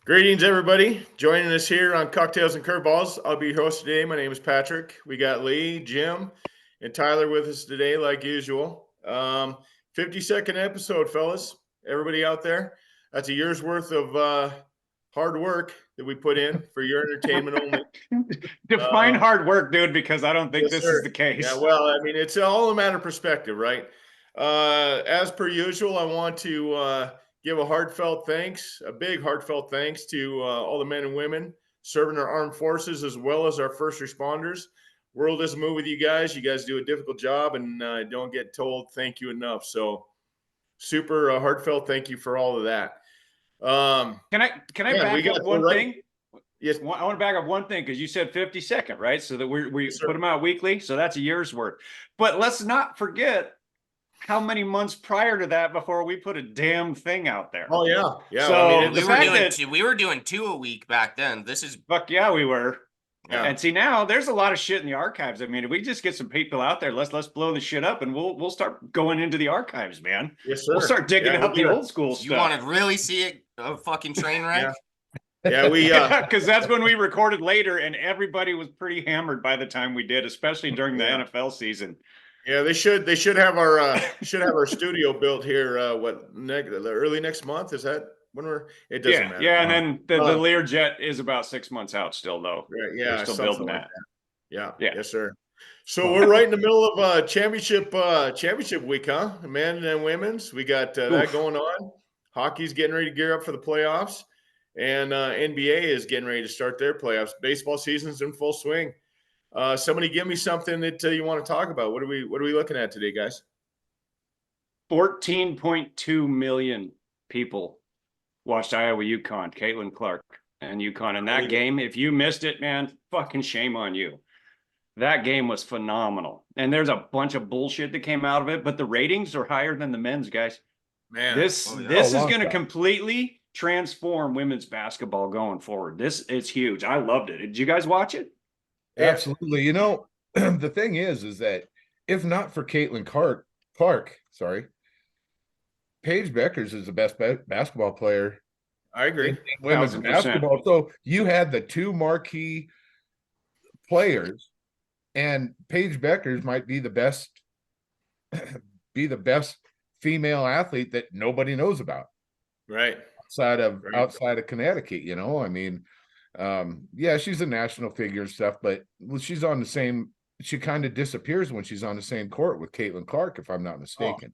Greetings, everybody. Joining us here on Cocktails and Curveballs. I'll be your host today. My name is Patrick. We got Lee, Jim, and Tyler with us today, like usual. 50-second episode, fellas. Everybody out there, that's a year's worth of hard work that we put in for your entertainment only. Define hard work, dude, because I don't think Yes, this sir. is the case. Yeah, well, I mean, it's all a matter of perspective, right? As per usual, I want to give a heartfelt thanks, a big heartfelt thanks to all the men and women serving our armed forces as well as our first responders. World doesn't move with you guys. You guys do a difficult job and don't get told thank you enough. So, super heartfelt thank you for all of that. Can I back up one thing? Yes. I want to back up one thing because you said 50-second, right? So that we Yes, put them out weekly. So that's a year's worth. But let's not forget how many months prior to that before we put a damn thing out there. Oh yeah, yeah. So I mean, we were doing 2 a week back then. This is fuck yeah, we were. Yeah. And see, now there's a lot of shit in the archives. I mean, if we just get some people out there, let's blow the shit up, and we'll start going into the archives, man. Yes, sir. We'll start digging out the old school stuff. You want to really see it, a fucking train wreck? Yeah, we because that's when we recorded later, and everybody was pretty hammered by the time we did, especially during the NFL season. Yeah, they should have our studio built here. Early next month? Is that when we're? It doesn't matter. Yeah, and then the Learjet is about 6 months out still, though. Right, yeah, they're still building that. Yeah, yes, sir. So we're right in the middle of championship week, huh? Men and women's. We got that going on. Hockey's getting ready to gear up for the playoffs, and NBA is getting ready to start their playoffs. Baseball season's in full swing. Somebody give me something that you want to talk about. What are we looking at today, guys? 14.2 million people watched Iowa UConn, Caitlin Clark and UConn. And that game, if you missed it, man, fucking shame on you. That game was phenomenal. And there's a bunch of bullshit that came out of it, but the ratings are higher than the men's, guys. Man, this is going to completely transform women's basketball going forward. It's huge. I loved it. Did you guys watch it? Absolutely. You know, the thing is that if not for Caitlin Clark, Paige Beckers is the best basketball player. I agree. In women's basketball. So you had the two marquee players, and Paige Beckers might be the best female athlete that nobody knows about. Right. Outside of Connecticut, you know, I mean, yeah, she's a national figure and stuff, but she kind of disappears when she's on the same court with Caitlin Clark, if I'm not mistaken.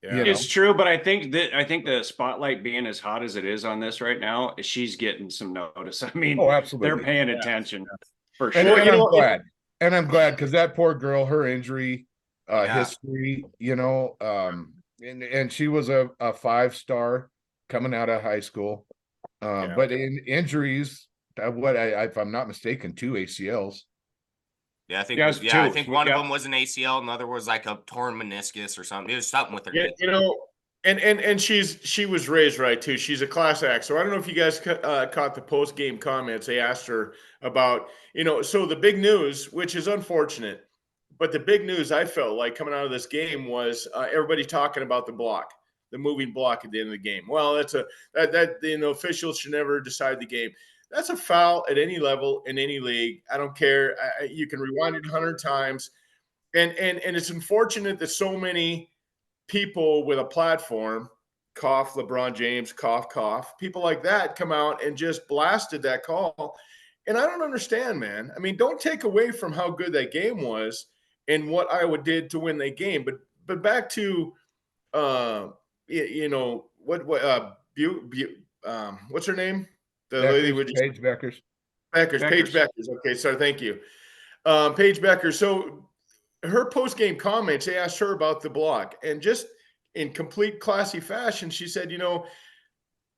Yeah, it's true, but I think the spotlight being as hot as it is on this right now, she's getting some notice. I mean, absolutely, they're paying attention for sure. And I'm glad because that poor girl, her injury history, you know, and she was a 5-star coming out of high school. But in injuries, if I'm not mistaken, 2 ACLs. Yeah, I think one of them was an ACL, another was like a torn meniscus or something. It was something with her. Yeah, you know, and she was raised right too. She's a class act. So I don't know if you guys caught the post game comments. They asked her about, you know, so the big news, which is unfortunate, but the big news I felt like coming out of this game was everybody talking about the block. The moving block at the end of the game. Well, that you know, officials should never decide the game. That's a foul at any level in any league. I don't care. You can rewind it 100 times, and it's unfortunate that so many people with a platform, cough LeBron James, cough, people like that come out and just blasted that call. And I don't understand, man. I mean, don't take away from how good that game was and what Iowa did to win that game, but back to you know what's her name? The lady with Paige Beckers. Paige Beckers. Okay, sorry, thank you. Paige Beckers. So her post-game comments, they asked her about the block, and just in complete classy fashion, she said, you know,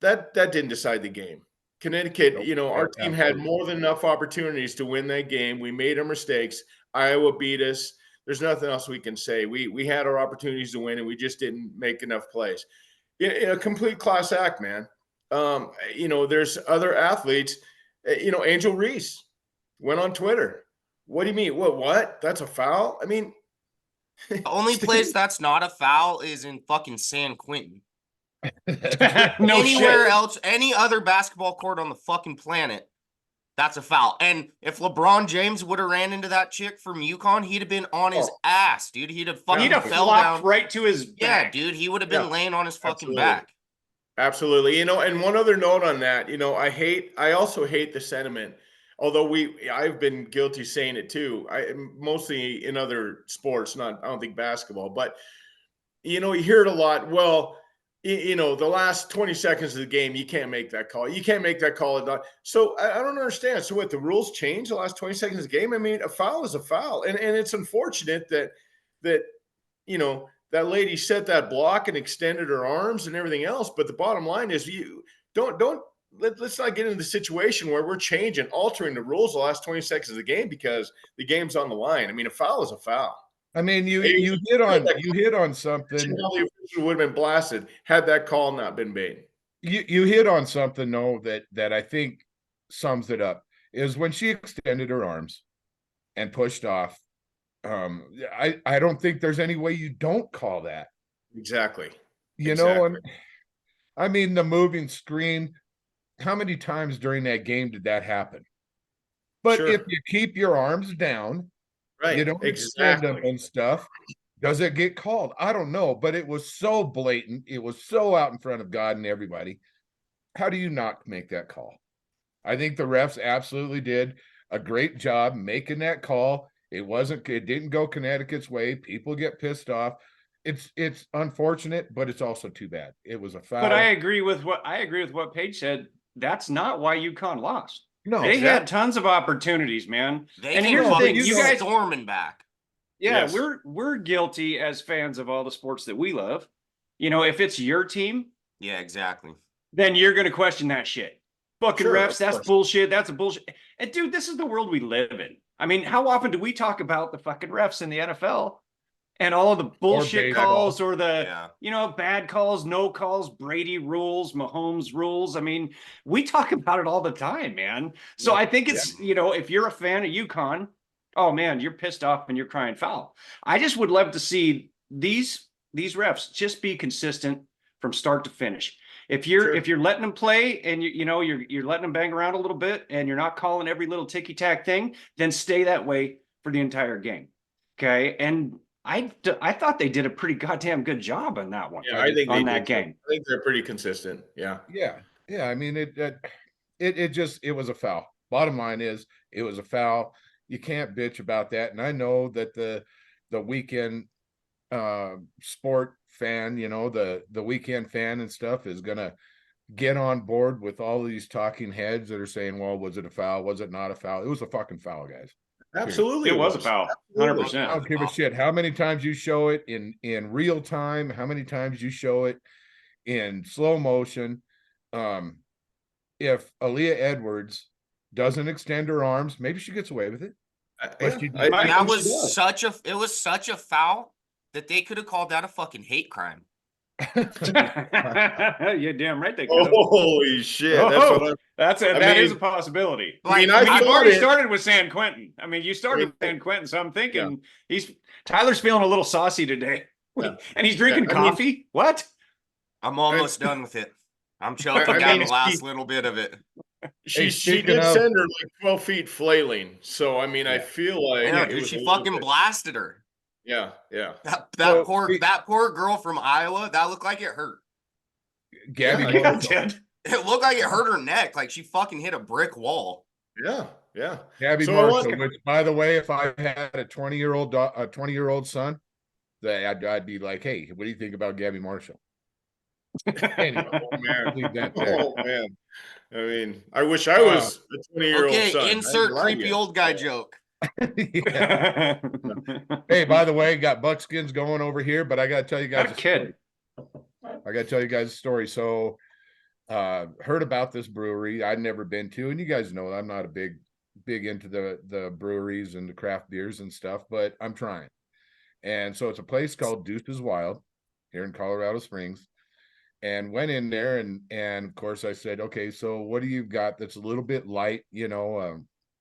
that didn't decide the game. Connecticut, you know, our team had more than enough opportunities to win that game. We made our mistakes. Iowa beat us. There's nothing else we can say. We had our opportunities to win, and we just didn't make enough plays. In a complete class act, man. You know, there's other athletes. You know, Angel Reese went on Twitter. What do you mean? What? That's a foul? I mean, the only place that's not a foul is in fucking San Quentin. No Anywhere shit. else, any other basketball court on the fucking planet, that's a foul. And if LeBron James would have ran into that chick from UConn, he'd have been on his ass, dude. He'd have fucking He'd have fell flopped down. right to his Yeah, back. dude, he would have been laying on his fucking Absolutely. back. Absolutely. And one other note on that, I also hate the sentiment, although I've been guilty saying it too. I mostly in other sports, I don't think basketball, but you hear it a lot. Well, the last 20 seconds of the game, you can't make that call. You can't make that call. So I don't understand. So what, the rules change the last 20 seconds of the game? I mean, a foul is a foul. And it's unfortunate that that lady set that block and extended her arms and everything else. But the bottom line is let's not get into the situation where we're altering the rules the last 20 seconds of the game because the game's on the line. I mean, a foul is a foul. I mean, you hit on something. The official would have been blasted had that call not been made. You hit on something though that I think sums it up is when she extended her arms and pushed off. I don't think there's any way you don't call that. Exactly. And I mean the moving screen. How many times during that game did that happen? But if you keep your arms down, right, you don't extend them and stuff, does it get called? I don't know, but it was so blatant. It was so out in front of God and everybody. How do you not make that call? I think the refs absolutely did a great job making that call. It didn't go Connecticut's way. People get pissed off. It's unfortunate, but it's also too bad. It was a foul. But I agree with what Paige said. That's not why UConn lost. No, they had tons of opportunities, man. And here's the thing, you guys storming back. Yeah, yes. We're guilty as fans of all the sports that we love. If it's your team, yeah, exactly. Then you're gonna question that shit. Fucking refs, that's bullshit. That's a bullshit. And dude, this is the world we live in. I mean, how often do we talk about the fucking refs in the NFL and all of the bullshit calls or the bad calls, no calls, Brady rules, Mahomes rules? I mean, we talk about it all the time, man. So I think it's if you're a fan of UConn, oh man, you're pissed off and you're crying foul. I just would love to see these refs just be consistent from start to finish. If you're letting them play and you're letting them bang around a little bit and you're not calling every little ticky tack thing, then stay that way for the entire game. Okay. And I thought they did a pretty goddamn good job on that one. Yeah, I think on that game. I think they're pretty consistent. Yeah. Yeah. Yeah. I mean, it was a foul. Bottom line is it was a foul. You can't bitch about that. And I know that the weekend sport fan, the weekend fan and stuff is gonna get on board with all these talking heads that are saying, well, was it a foul? Was it not a foul? It was a fucking foul, guys. Absolutely. It was a foul. 100%. I don't give a shit how many times you show it in real time, how many times you show it in slow motion. If Aaliyah Edwards doesn't extend her arms, maybe she gets away with it. It was such a foul that they could have called that a fucking hate crime. Yeah, damn right they could. Holy shit! That is a possibility. Like, you've already started with San Quentin. I mean, you started with San Quentin, so I'm thinking Tyler's feeling a little saucy today, and he's drinking coffee. What? I'm almost done with it. I'm choking down the last little bit of it. She did send her like 12 feet flailing. So I mean, I feel like dude, she fucking blasted her. Yeah. That poor girl from Iowa, that looked like it hurt. Gabby it looked like it hurt her neck, like she fucking hit a brick wall. Yeah. Gabby Marshall, which, by the way, if I had a 20-year-old son, I'd be like, hey, what do you think about Gabby Marshall? Anyway, oh man. I mean, I wish I was a 20-year-old son. Okay, insert creepy old guy joke. Hey, by the way, got buckskins going over here, but I gotta tell you guys a story. So heard about this brewery I'd never been to, and you guys know I'm not a big into the breweries and the craft beers and stuff, but I'm trying. And so it's a place called Deuce's Wild here in Colorado Springs, and went in there and of course I said, okay, so what do you got that's a little bit light?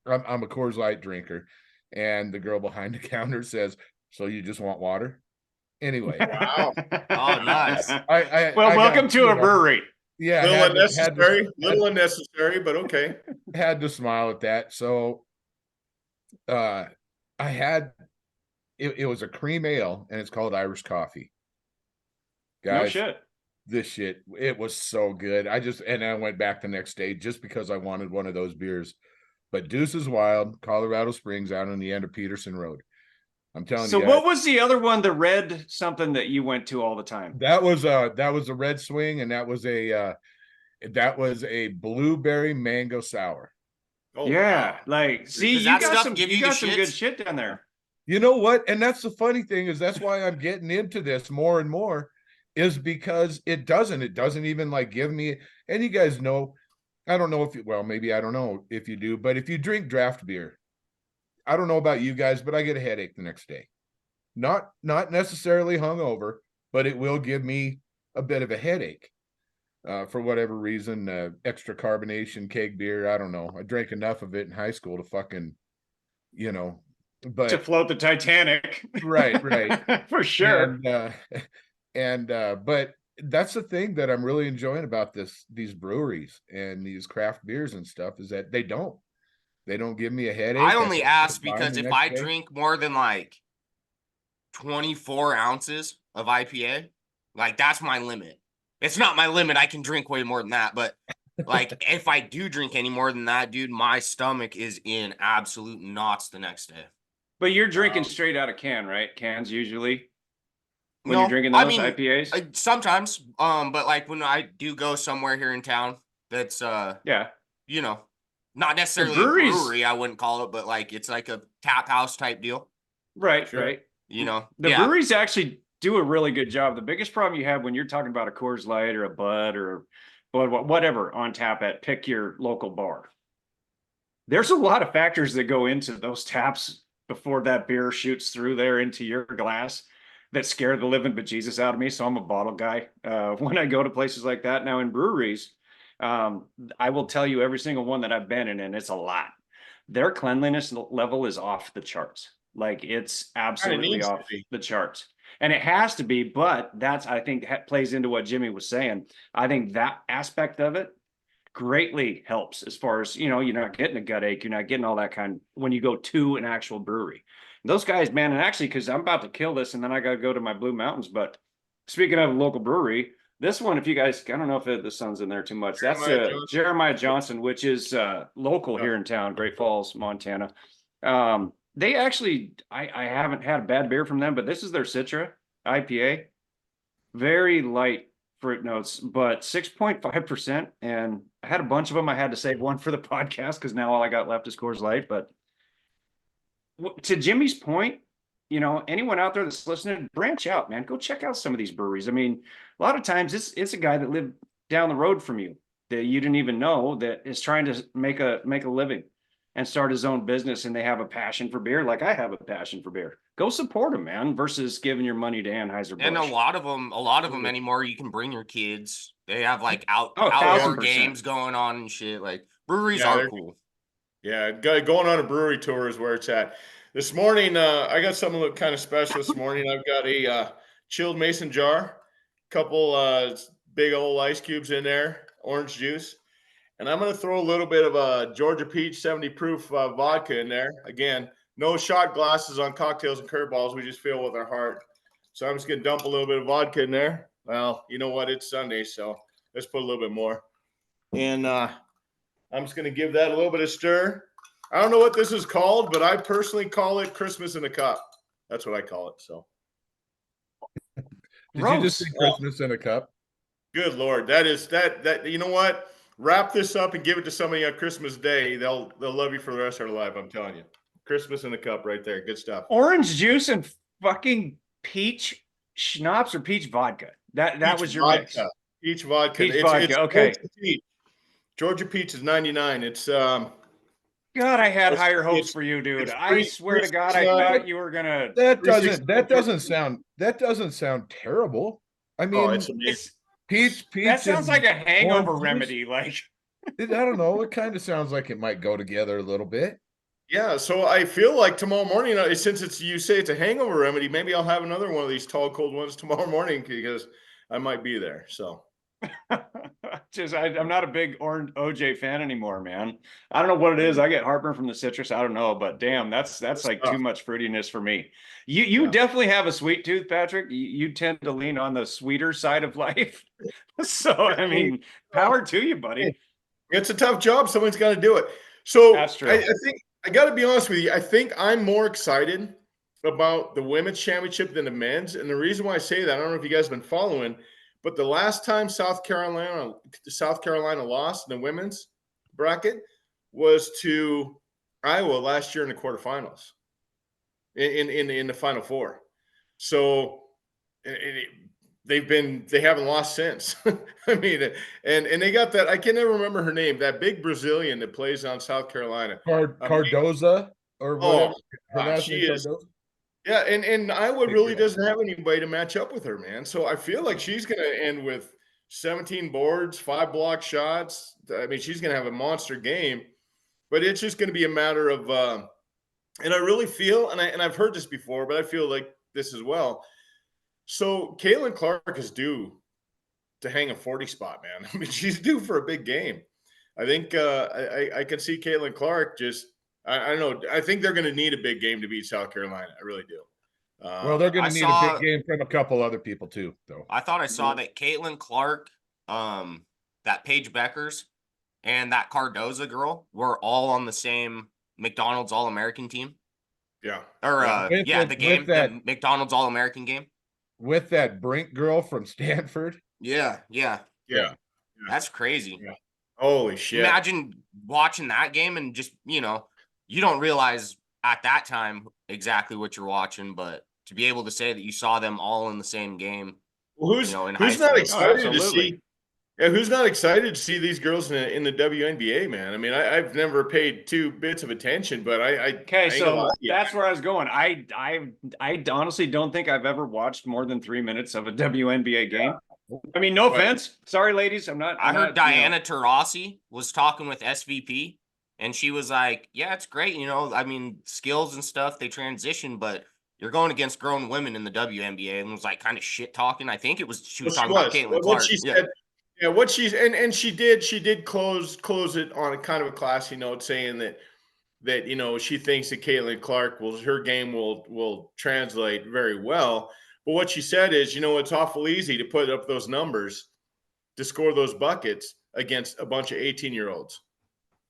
I'm a Coors Light drinker. And the girl behind the counter says, so you just want water? Anyway, Wow. Oh, nice. Well, I welcome got, to you a know, brewery. yeah, Little had unnecessary, little unnecessary, but okay. had to smile at that. So I had it was a cream ale and it's called Irish coffee. No Guys, shit. this shit, it was so good. And I went back the next day just because I wanted one of those beers. But Deuce is Wild, Colorado Springs, out on the end of Peterson Road. I'm telling So you guys, what was the other one, the red something that you went to all the time? that was a Red Swing, and that was a blueberry mango sour. Oh, Yeah, wow. like, see, Does you that got stuff some, give you you the got some good shits? shit down there. You know what? And that's the funny thing, is that's why I'm getting into this more and more, is because it doesn't even like give me, and you guys know, I don't know if you, well, maybe I don't know if you do, but if you drink draft beer, I don't know about you guys, but I get a headache the next day. Not necessarily hungover, but it will give me a bit of a headache. For whatever reason, extra carbonation keg beer. I don't know. I drank enough of it in high school to fucking, you know, To but float the Titanic. right. For sure. But that's the thing that I'm really enjoying about these breweries and these craft beers and stuff, is that they don't give me a headache. I only ask feel fine because the if next I day. drink more than like 24 ounces of IPA, like that's my limit. It's not my limit. I can drink way more than that. But like if I do drink any more than that, dude, my stomach is in absolute knots the next day. But you're drinking straight out of can, right? Cans usually when No, you're drinking I those mean, IPAs. sometimes, but like when I do go somewhere here in town, that's Yeah. you know, not necessarily a breweries- brewery, I wouldn't call it, but like it's like a tap house type deal. Right, Sure. right. You know, The yeah. breweries actually do a really good job. The biggest problem you have when you're talking about a Coors Light or a Bud or whatever on tap at pick your local bar, there's a lot of factors that go into those taps before that beer shoots through there into your glass that scare the living bejesus out of me. So I'm a bottle guy when I go to places like that. Now in breweries, I will tell you every single one that I've been in, and it's a lot. Their cleanliness level is off the charts. Like it's absolutely needs to off be. the charts. And it has to be, but that's, I think, plays into what Jimmy was saying. I think that aspect of it greatly helps as far as, you're not getting a gut ache. You're not getting all that kind when you go to an actual brewery. Those guys, man, and actually, because I'm about to kill this and then I got to go to my Blue Mountains. But speaking of a local brewery, this one, if you guys, I don't know if the sun's in there too much. That's Jeremiah Johnson, which is local here in town, Great Falls, Montana. They actually, I haven't had a bad beer from them, but this is their Citra IPA. Very light fruit notes, but 6.5%. And I had a bunch of them. I had to save one for the podcast because now all I got left is Coors Light. But to Jimmy's point, anyone out there that's listening, branch out, man. Go check out some of these breweries. I mean, a lot of times it's a guy that lived down the road from you that you didn't even know that is trying to make a living and start his own business, and they have a passion for beer like I have a passion for beer. Go support them, man, versus giving your money to Anheuser-Busch. And a lot of them anymore, you can bring your kids. They have like outdoor 1000%. games going on and shit. Like breweries are cool. Yeah, going on a brewery tour is where it's at. This morning, I got something that looked kind of special this morning. I've got a chilled mason jar, couple big old ice cubes in there, orange juice. And I'm going to throw a little bit of a Georgia Peach 70 proof vodka in there. Again, no shot glasses on cocktails and curveballs. We just feel with our heart. So I'm just going to dump a little bit of vodka in there. Well, you know what? It's Sunday, so let's put a little bit more. And I'm just going to give that a little bit of stir. I don't know what this is called, but I personally call it Christmas in a cup. That's what I call it. So, Did you just say Christmas in a cup? Good Lord. That you know what? Wrap this up and give it to somebody on Christmas Day. They'll love you for the rest of their life. I'm telling you. Christmas in a cup right there. Good stuff. Orange juice and fucking peach schnapps or peach vodka. That was your mix. Peach vodka. Peach vodka. Okay. Georgia Peach is 99. It's God, I had higher hopes for you, dude. I swear to God, I thought you were gonna. That doesn't sound terrible. I mean, it's amazing. Peach. That sounds like a hangover remedy. Like, I don't know. It kind of sounds like it might go together a little bit. Yeah, so I feel like tomorrow morning, since you say it's a hangover remedy, maybe I'll have another one of these tall, cold ones tomorrow morning because I might be there. So I'm not a big orange OJ fan anymore, man. I don't know what it is. I get heartburn from the citrus. I don't know, but damn, that's good like too stuff. much fruitiness for me. You Yeah. definitely have a sweet tooth, Patrick. You tend to lean on the sweeter side of life. So I mean, power to you, buddy. It's a tough job. Someone's got to do it. So That's I true. think I got to be honest with you. I think I'm more excited about the women's championship than the men's. And the reason why I say that, I don't know if you guys have been following, but the last time South Carolina lost in the women's bracket was to Iowa last year in the quarterfinals, in the Final Four. So they haven't lost since. I mean, and they got that. I can never remember her name. That big Brazilian that plays on South Carolina. Cardoza or Oh whatever. Her God, last she name is. Cardoza. Yeah, and Iowa Big really girl. doesn't have anybody to match up with her, man. So I feel like she's going to end with 17 boards, 5 block shots. I mean, she's going to have a monster game, but it's just going to be a matter of. And I really feel, and I've heard this before, but I feel like this as well. So Caitlin Clark is due to hang a 40 spot, man. I mean, she's due for a big game. I think I can see Caitlin Clark just. I don't know. I think they're going to need a big game to beat South Carolina. I really do. Well, they're going I to need a saw. big game from a couple other people too, though. I thought I saw that Caitlin Clark, that Paige Beckers, and that Cardoza girl were all on the same McDonald's All American team. Yeah. Or With the game, with that the McDonald's All American game. with that Brink girl from Stanford. Yeah. Yeah. That's crazy. Yeah. Holy shit. Imagine watching that game and just, you don't realize at that time exactly what you're watching, but to be able to say that you saw them all in the same game, Well, in high who's not school. excited to absolutely. see? Yeah, who's not excited to see these girls in the WNBA, man? I mean, I've never paid 2 bits of attention, but I Okay, ain't gonna lie so to you. that's where I was going. I honestly don't think I've ever watched more than 3 minutes of a WNBA game. I mean, no But- offense. Sorry, ladies. I'm not. I I'm heard not, Diana Taurasi was talking with SVP, and she was like, "Yeah, it's great. I mean, skills and stuff they transition, but you're going against grown women in the WNBA," and was like kind of shit talking. I think she was talking about Caitlin What Clark. she Yeah. said, yeah, what she's and she did close it on a kind of a classy note, saying that she thinks that Caitlin Clark her game will translate very well. But what she said is, it's awful easy to put up those numbers to score those buckets against a bunch of 18-year-olds.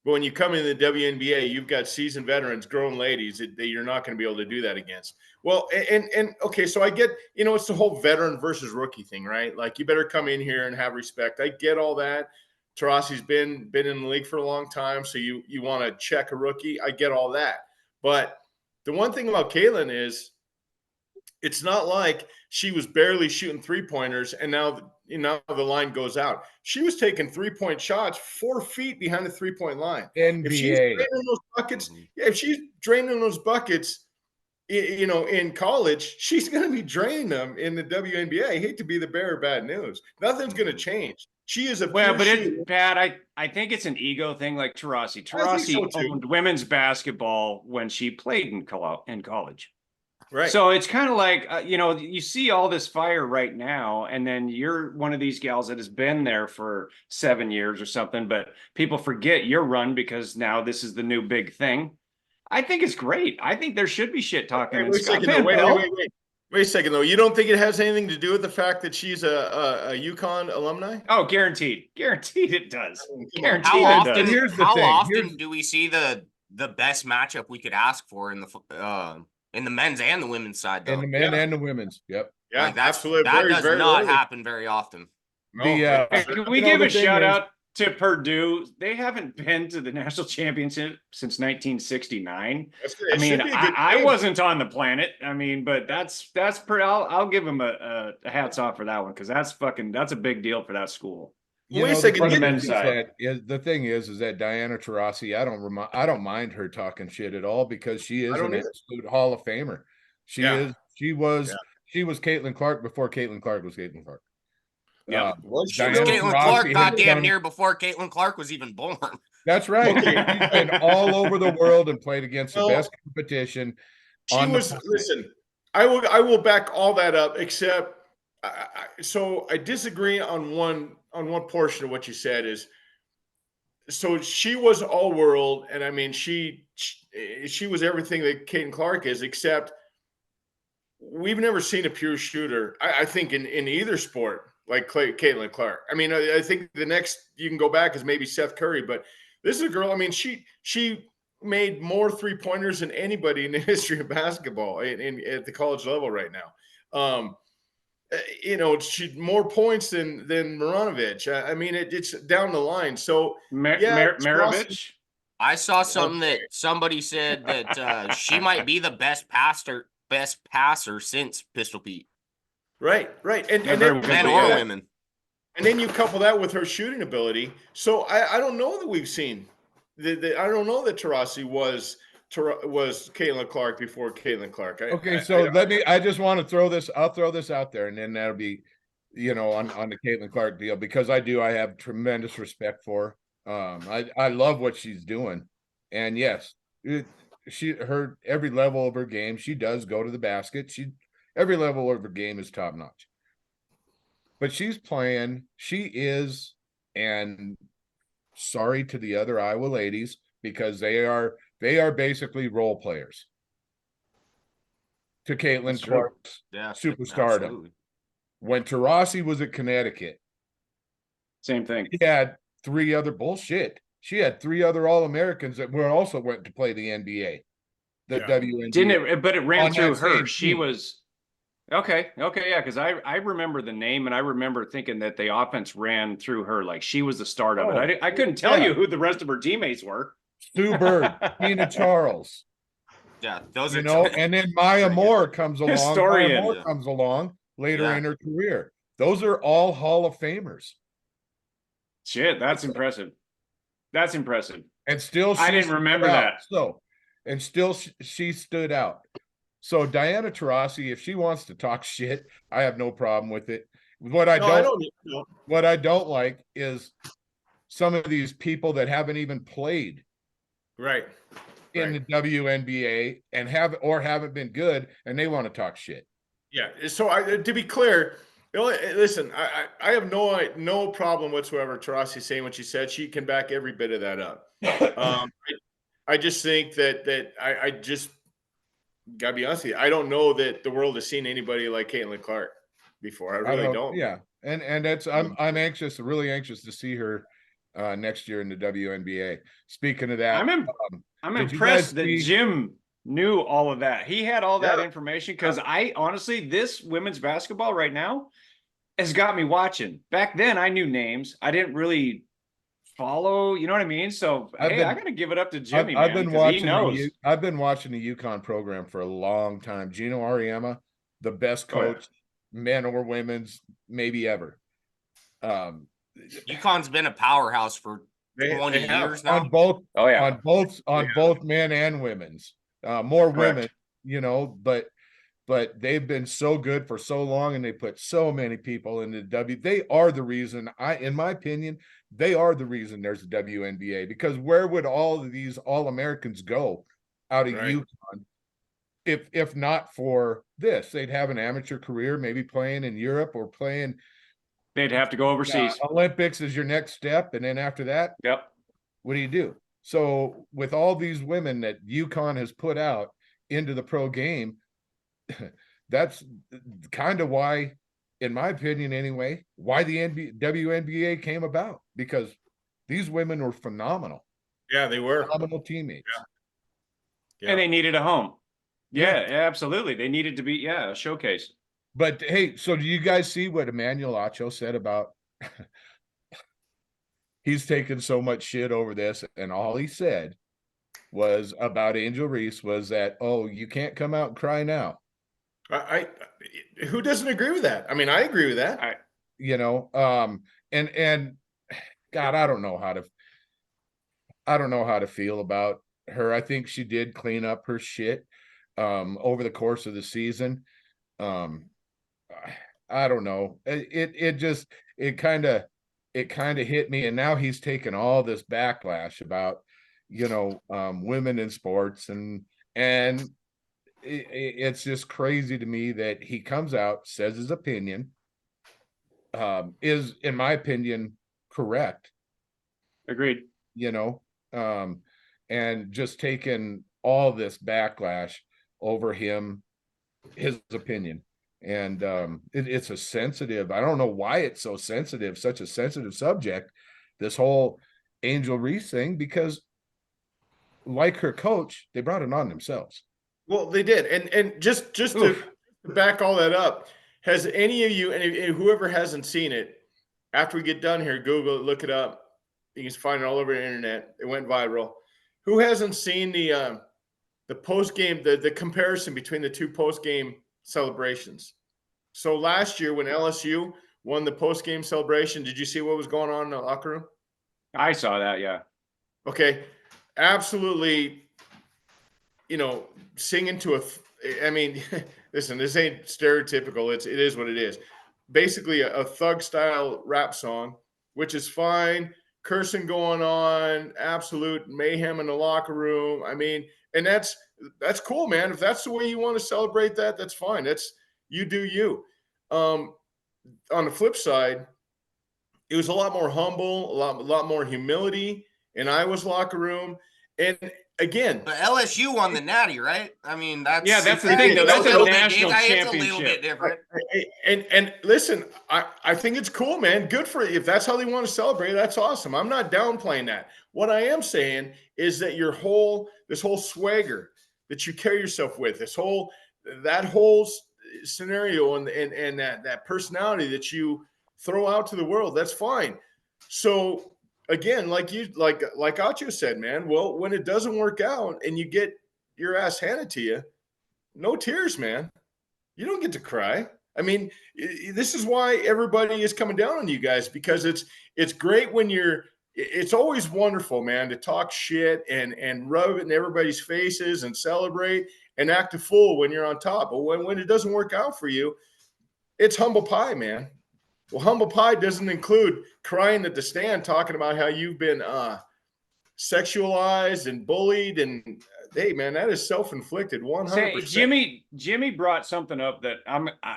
But when you come in the WNBA, you've got seasoned veterans, grown ladies that you're not going to be able to do that against. Well, and okay, so I get, it's the whole veteran versus rookie thing, right? Like, you better come in here and have respect. I get all that. Taurasi's been in the league for a long time, so you want to check a rookie. I get all that. But the one thing about Caitlin is it's not like she was barely shooting 3-pointers and now the line goes out. She was taking 3-point shots 4 feet behind the 3-point line. If she's NBA. draining those buckets, if she's draining those buckets, in college, she's going to be draining them in the WNBA. I hate to be the bearer of bad news. Nothing's going to change. She is a Well, pure but it's shooter. bad. I think it's an ego thing, like Taurasi. I think so, Taurasi too. owned women's basketball when she played in college. Right. So it's kind of like, you see all this fire right now, and then you're one of these gals that has been there for 7 years or something, but people forget your run because now this is the new big thing. I think it's great. I think there should be shit talking. Wait And a Scott second, though. Van Pelt, Wait a second, though. You don't think it has anything to do with the fact that she's a UConn alumni? oh, guaranteed it does. Come on. Guaranteed How it often? does. Here's the How thing. often do we see the best matchup we could ask for in the men's and the women's side, though? And the men and the women's. Yep. Yeah, Like, absolutely. That Very, does very not rarely. happen very often. No, The, Hey, can we You know, give the a thing shout is- out to Purdue? They haven't been to the national championship since 1969. I mean, I wasn't on the planet. I mean, but that's pretty. I'll give them a hats off for that one, because that's a big deal for that school. Wait a second, for the didn't- men's side. The thing is that Diana Taurasi, I don't mind her talking shit at all, because she is I don't an either. absolute Hall of Famer. She Yeah. was Caitlin Clark before Caitlin Clark was Caitlin Clark. Yeah. Was she It was Diana really? Caitlin Taurasi Clark had goddamn done- near before Caitlin Clark was even born. That's right. Okay. She's been all over the world and played against the Well, best competition. She on the was. planet. Listen, I will back all that up. Except, so I disagree on one portion of what you said. Is so she was all world, and I mean she was everything that Caitlin Clark is, except we've never seen a pure shooter. I think in either sport like Caitlin Clark. I mean, I think the next you can go back is maybe Seth Curry, but this is a girl. I mean, she made more 3-pointers than anybody in the history of basketball at the college level right now. She more points than Marinovic. I mean, it's down the line. So yeah, Maravich. I saw something that somebody said that she might be the best passer since Pistol Pete, right, and Yeah, and very then, good. men Yeah. or women. and then you couple that with her shooting ability. So I don't know that we've seen I don't know that Taurasi was Caitlin Clark before Caitlin Clark. Okay, so I just want to throw this. I'll throw this out there, and then that'll be, on the Caitlin Clark deal, because I have tremendous respect for her. I love what she's doing, and yes, her every level of her game, she does go to the basket. Every level of her game is top notch. But she is, and sorry to the other Iowa ladies, because they are basically role players to Caitlin That's true. Clark's Yeah, superstardom. absolutely. When Taurasi was at Connecticut, Same thing. she had three other All-Americans that also went to play the NBA, the Yeah. WNBA. Didn't it? But it ran On through that her. same She team. was okay, yeah. Because I remember the name, and I remember thinking that the offense ran through her, like she was the start of it. I couldn't tell yeah. you who the rest of her teammates were. Sue Bird, Tina Charles, Yeah, those are and then Maya Pretty good. Moore comes along. Historian. Maya Moore Yeah. comes along later Yeah. in her career. Those are all Hall of Famers. Shit, that's impressive. That's impressive. And still, I she didn't stood remember out. that. So, and still, she stood out. So Diana Taurasi, if she wants to talk shit, I have no problem with it. What I don't like is some of these people that haven't even played right. in the WNBA and haven't been good, and they want to talk shit. Yeah. So to be clear, listen, I have no problem whatsoever. Taurasi saying what she said. She can back every bit of that up. I just think that I just gotta be honest with you. I don't know that the world has seen anybody like Caitlin Clark before. I really don't. Yeah, and that's I'm really anxious to see her next year in the WNBA. Speaking of that, I'm did you impressed guys that see- Jim knew all of that. He had all that Yeah. information, because I honestly, this women's basketball right now has got me watching. Back then, I knew names. I didn't really follow. You know what I mean? So I got to give it up to Jimmy. I've man, been 'cause watching. He knows. I've been watching the UConn program for a long time. Gino Ariema, the best Oh, yeah. coach, men or women's, maybe ever. UConn's been a powerhouse for 20 They have. years now. On both, Oh yeah. on both men and women's. More Correct. women, but they've been so good for so long, and they put so many people in the W. They are the reason. In my opinion, they are the reason there's a WNBA, because where would all of these All-Americans go out of Right. UConn if not for this? They'd have an amateur career, maybe playing in Europe or playing They'd have to go overseas. Olympics is your next step, and then after that, Yep. what do you do? So with all these women that UConn has put out into the pro game, that's kind of why, in my opinion anyway, why the WNBA came about, because these women were phenomenal Yeah, they were. teammates. Yeah. And they needed a home. Yeah. Yeah, absolutely. They needed to be, a showcase. But hey, so do you guys see what Emmanuel Acho said about he's taken so much shit over this, and all he said was about Angel Reese was that, oh, you can't come out and cry now. I who doesn't agree with that? I mean, I agree with that. And God, I don't know how to feel about her. I think she did clean up her shit over the course of the season. I don't know. it kind of hit me, and now he's taken all this backlash about, women in sports, and it's just crazy to me that he comes out, says his opinion, is, in my opinion, correct, Agreed. And just taking all this backlash over his opinion. And it's a sensitive, I don't know why it's so sensitive, such a sensitive subject, this whole Angel Reese thing, because like her coach, they brought it on themselves. Well, they did. And just to back all that up, has any of you, and whoever hasn't seen it, after we get done here, Google it, look it up. You can find it all over the internet. It went viral. Who hasn't seen the post game, the comparison between the two post game celebrations? So last year when LSU won the post game celebration, did you see what was going on in the locker room? I saw that. Yeah. Okay, absolutely. Singing to I mean, listen, this ain't stereotypical. It is what it is. Basically a thug style rap song, which is fine. Cursing going on, absolute mayhem in the locker room. I mean, and that's cool, man. If that's the way you want to celebrate that, that's fine. That's, you do you. On the flip side, it was a lot more humble, a lot more humility in Iowa's locker room. And again, but LSU won the Natty, right? I mean, that's the thing, though. That's a national championship. It's a little bit different. And listen, I think it's cool, man. Good for you. If that's how they want to celebrate, that's awesome. I'm not downplaying that. What I am saying is that this whole swagger that you carry yourself with, that whole scenario and that personality that you throw out to the world, that's fine. So again, like Acho said, man, well, when it doesn't work out and you get your ass handed to you, no tears, man. You don't get to cry. I mean, this is why everybody is coming down on you guys, because it's great when it's always wonderful, man, to talk shit and rub it in everybody's faces and celebrate and act a fool when you're on top. But when it doesn't work out for you, it's humble pie, man. Well, humble pie doesn't include crying at the stand, talking about how you've been sexualized and bullied. And hey, man, that is self-inflicted 100%. Jimmy brought something up that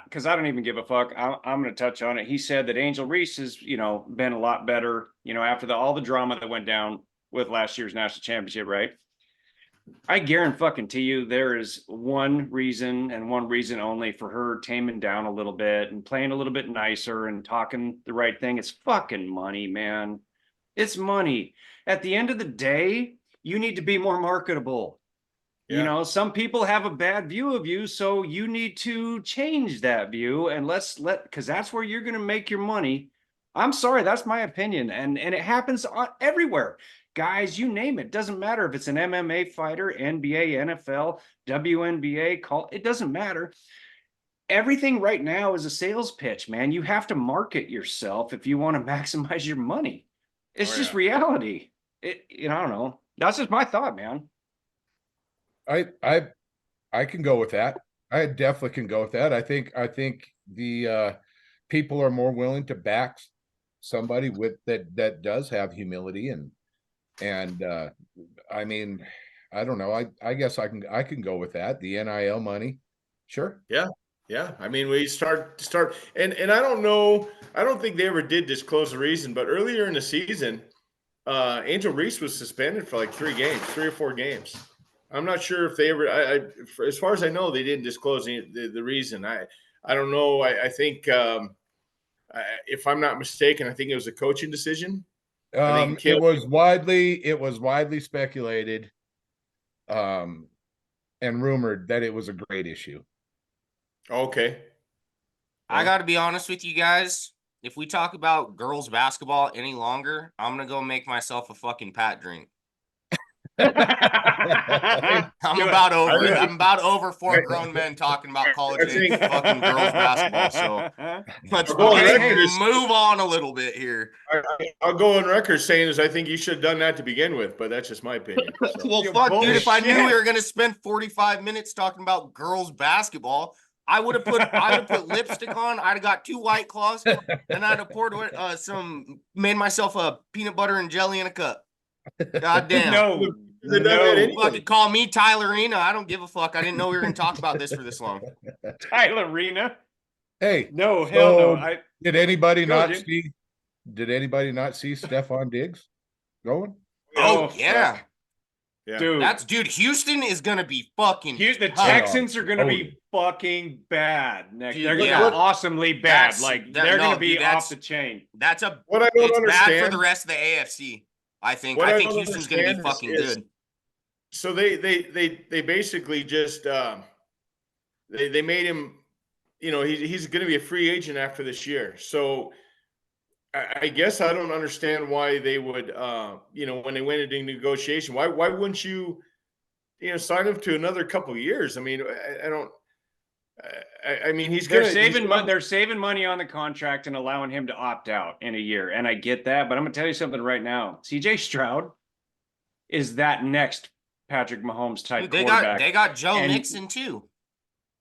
because I don't even give a fuck. I'm going to touch on it. He said that Angel Reese has, been a lot better, after all the drama that went down with last year's national championship, right? I guarantee you there is one reason and one reason only for her taming down a little bit and playing a little bit nicer and talking the right thing. It's fucking money, man. It's money. At the end of the day, you need to be more marketable. Yeah. Some people have a bad view of you, so you need to change that view, and because that's where you're going to make your money. I'm sorry, that's my opinion. And it happens everywhere. Guys, you name it. Doesn't matter if it's an MMA fighter, NBA, NFL, WNBA, it doesn't matter. Everything right now is a sales pitch, man. You have to market yourself if you want to maximize your money. It's just reality. I don't know. That's just my thought, man. I can go with that. I definitely can go with that. I think the people are more willing to back somebody with that does have humility and I mean, I don't know. I guess I can go with that. The NIL money. Sure. Yeah. Yeah. I mean, we start and I don't know. I don't think they ever did disclose the reason, but earlier in the season, Angel Reese was suspended for like 3 or 4 games. I'm not sure if they ever, as far as I know, they didn't disclose the reason. I don't know. I think, if I'm not mistaken, I think it was a coaching decision. It was widely speculated, and rumored that it was a grade issue. Okay. I got to be honest with you guys. If we talk about girls basketball any longer, I'm going to go make myself a fucking Pat drink. I'm about over it. I'm about over 4 grown men talking about college age fucking girls basketball. So let's move on a little bit here. I'll go on record saying I think you should have done that to begin with, but that's just my opinion. So. Well, fuck, dude. If I knew we were gonna spend 45 minutes talking about girls basketball, I would have put lipstick on. I'd have got 2 White Claws, and I'd have poured made myself a peanut butter and jelly in a cup. God damn. No, They've done that no. anyway. Fucking call me Tylerina. I don't give a fuck. I didn't know we were gonna talk about this for this long. Tylerina. Hey, No, hell no. so I did anybody Go, not Jim. see? Did anybody not see Stephon Diggs going? Oh, fuck. yeah. Yeah. Dude. Houston is gonna be fucking The tough. Texans are going to Oh, be fucking bad next. Dude, They're going to yeah. be awesomely bad. They're going to be off the chain. That's What I don't it's bad for understand. the rest of the AFC. I think. What I I think don't Houston's gonna be understand fucking is- good. So they basically just they made him, he's going to be a free agent after this year. So I guess I don't understand why they would when they went into negotiation, why wouldn't you sign him to another couple of years? I mean, I don't. I mean, They're saving money on the contract and allowing him to opt out in a year, and I get that. But I'm going to tell you something right now. CJ Stroud is that next Patrick Mahomes type Dude, they quarterback. got Joe And- Mixon too.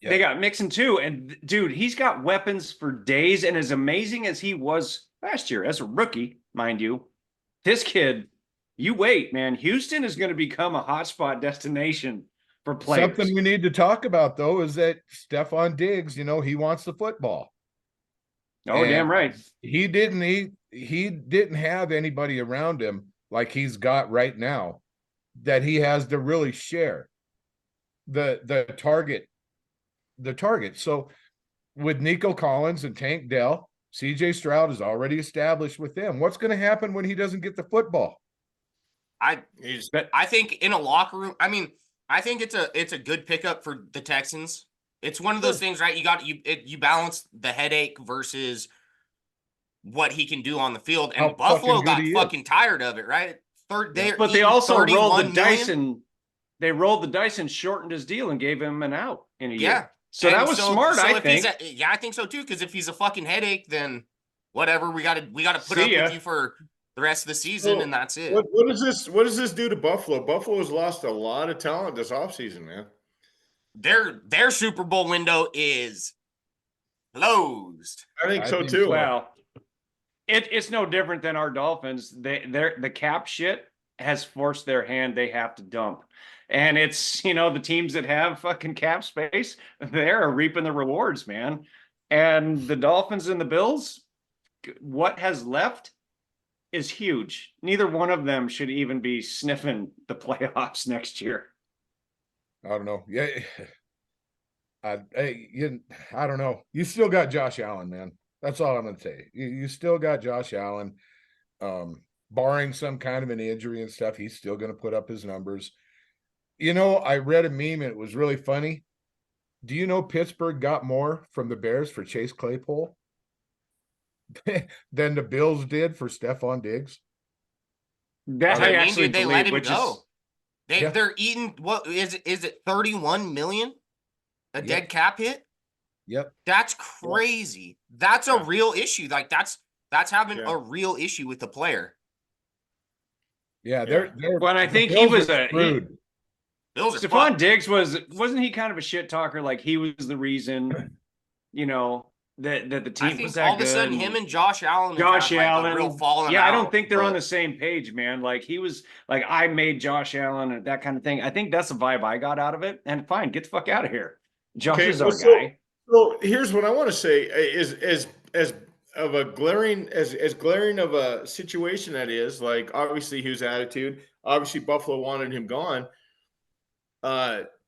Yeah. They got Mixon too, and dude, he's got weapons for days. And as amazing as he was last year as a rookie, mind you, this kid, you wait, man. Houston is going to become a hotspot destination for players. Something we need to talk about though is that Stephon Diggs, he wants the football. Oh, And damn right. He didn't have anybody around him like he's got right now that he has to really share the target. So with Nico Collins and Tank Dell, CJ Stroud is already established with them. What's going to happen when he doesn't get the football? I think in a locker room. I mean, I think it's a good pickup for the Texans. It's one of those things, right? You balance the headache versus what he can do on the field, and How Buffalo fucking got good he is. fucking tired of it, right? But They also rolled the dice and and they rolled the dice and shortened his deal and gave him an out in a year. yeah. So that was smart, I if he's think. I think so too. Because if he's a fucking headache, then whatever. We gotta put See up ya. with you for the rest of the season, So, and that's it. What does this do to Buffalo? Buffalo has lost a lot of talent this offseason, man. Their Super Bowl window is closed. I think I so think too. so. Well, it's no different than our Dolphins. The cap shit has forced their hand. They have to dump. And it's, the teams that have fucking cap space, they're reaping the rewards, man. And the Dolphins and the Bills, what has left is huge. Neither one of them should even be sniffing the playoffs next year. I don't know. Yeah. I don't know. You still got Josh Allen, man. That's all I'm going to say. You still got Josh Allen. Barring some kind of an injury and stuff, he's still going to put up his numbers. I read a meme and it was really funny. Do you know Pittsburgh got more from the Bears for Chase Claypool than the Bills did for Stephon Diggs? That I I mean, actually dude, they believe, let him which go. is Yeah. They're eating what is it 31 million a Yep. dead cap hit? Yep. That's crazy. That's a real issue. Like that's having Yeah. a real issue with the player. Yeah, they're Well, I the think he Bills was are screwed. Bills are Stephon fucked. Diggs wasn't he kind of a shit talker? Like he was the reason, that the team I think was that all of a sudden good. him and Josh Allen have Josh had, like, Allen, a real falling yeah, I out, don't think they're on but- the same page, man. Like he was like, I made Josh Allen and that kind of thing. I think that's the vibe I got out of it. And fine, get the fuck out of here. Josh Okay, is our well, so- guy. So here's what I want to say is as of a glaring as glaring of a situation that is, like obviously his attitude, obviously Buffalo wanted him gone.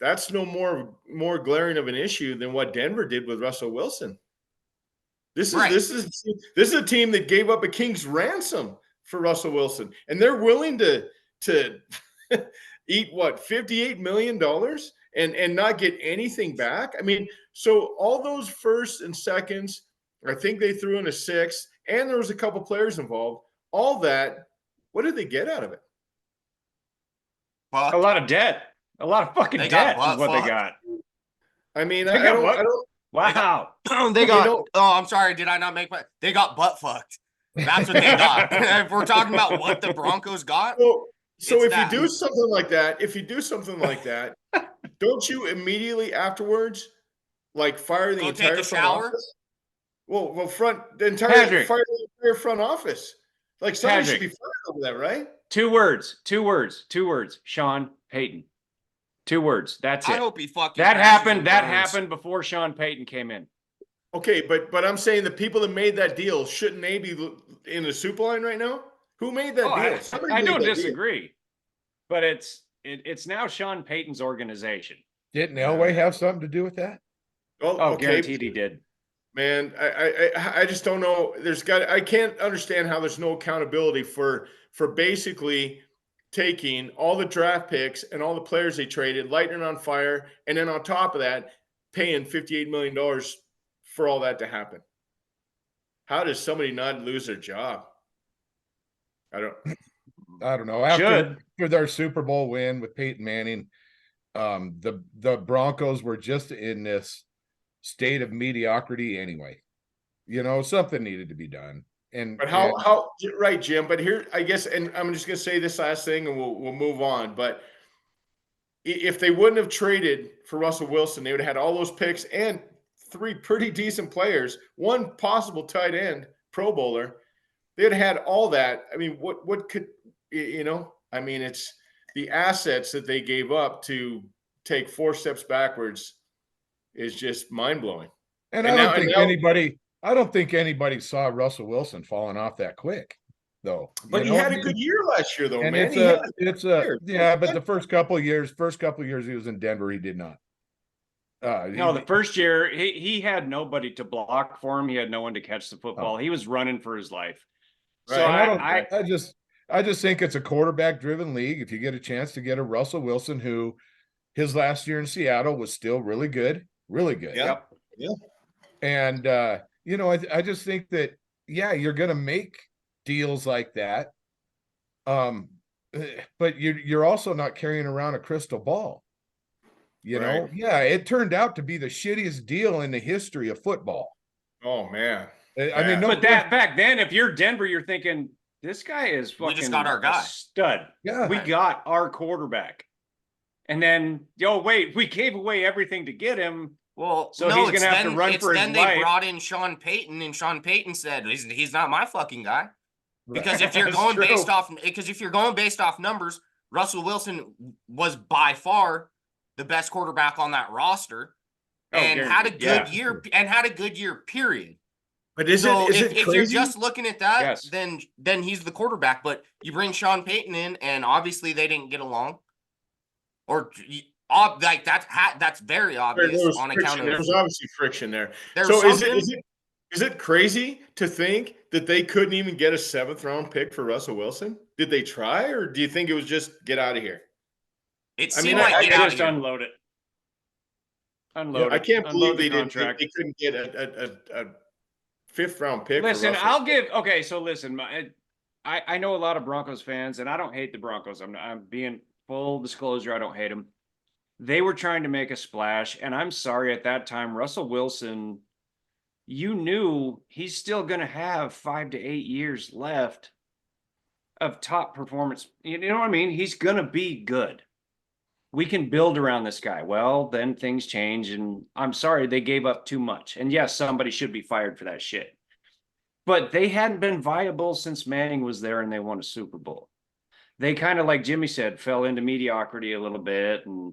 That's no more glaring of an issue than what Denver did with Russell Wilson. This is a team that gave up a king's ransom for Russell Wilson, and they're willing to eat what $58 million and not get anything back. I mean, so all those firsts and seconds, I think they threw in a sixth, and there was a couple players involved. All that, what did they get out of it? Fuck. A lot of debt. A lot of fucking They got debt is butt what they fucked. got. I mean, They I got don't, what? I don't. Wow. They got. know- Oh, I'm sorry. Did I not make my? They got butt fucked. That's what they got. If we're talking about what the Broncos got, So It's if that. you do something like that, don't you immediately afterwards like fire the Go entire take a front shower? office? Well, the entire Patrick. fire the entire front office. Like somebody should Patrick. be fired over that, right? 2 words. Sean Payton. 2 words. That's I it. hope he fucking That crashes happened. and That burns. happened before Sean Payton came in. Okay, but I'm saying the people that made that deal, shouldn't they be in the soup line right now? Who made that deal? Somebody I made don't that deal. disagree, but it's now Sean Payton's organization. Didn't Elway have something to do with that? Oh, Oh, okay. guaranteed he did. Man, I just don't know. I can't understand how there's no accountability for basically taking all the draft picks and all the players they traded, lighting it on fire, and then on top of that, paying $58 million for all that to happen. How does somebody not lose their job? I don't know. After their Super Bowl win with Peyton Manning, the Broncos were just in this state of mediocrity anyway. You know, something needed to be done. But how right, Jim? But here, I guess, and I'm just gonna say this last thing, and we'll move on. But if they wouldn't have traded for Russell Wilson, they would have had all those picks and 3 pretty decent players, 1 possible tight end, Pro Bowler. They would have had all that. I mean, what could you know? I mean, it's the assets that they gave up to take 4 steps backwards is just mind blowing. And I don't think anybody saw Russell Wilson falling off that quick, though. But he had a good year last year, though, and man. But the first couple of years he was in Denver, he did not. No, the first year he had nobody to block for him. He had no one to catch the football. He was running for his life. Right. So I just think it's a quarterback-driven league. If you get a chance to get a Russell Wilson, who his last year in Seattle was still really good. Yeah. And I just think that you're going to make deals like that. But you're also not carrying around a crystal ball. You know, it turned out to be the shittiest deal in the history of football. Oh man. I mean, but that back then, if you're Denver, you're thinking this guy is fucking We just got our guy. Stud. Yeah. We got our quarterback. And then, wait, we gave away everything to get him. Well, so he's going to have to run for his life. Then they brought in Sean Payton, and Sean Payton said, he's not my fucking guy. Because if you're going based off numbers, Russell Wilson was by far the best quarterback on that roster and had a good year, period. But is it if crazy? you're just looking at that, Yes. then he's the quarterback. But you bring Sean Payton in, and obviously they didn't get along. Or like that's very obvious on account of there was obviously friction there. So is it crazy to think that they couldn't even get a 7th round pick for Russell Wilson? Did they try, or do you think it was just get out of here? It seemed like I get out of just here. unload it. Unload it. I can't believe they didn't. They couldn't get a 5th round pick. Listen, for Russell. so listen, I know a lot of Broncos fans, and I don't hate the Broncos. I'm being full disclosure, I don't hate them. They were trying to make a splash, and I'm sorry, at that time, Russell Wilson, you knew he's still going to have 5 to 8 years left of top performance. You know what I mean? He's going to be good. We can build around this guy. Well, then things change, and I'm sorry, they gave up too much. And yes, somebody should be fired for that shit. But they hadn't been viable since Manning was there and they won a Super Bowl. They kind of, like Jimmy said, fell into mediocrity a little bit and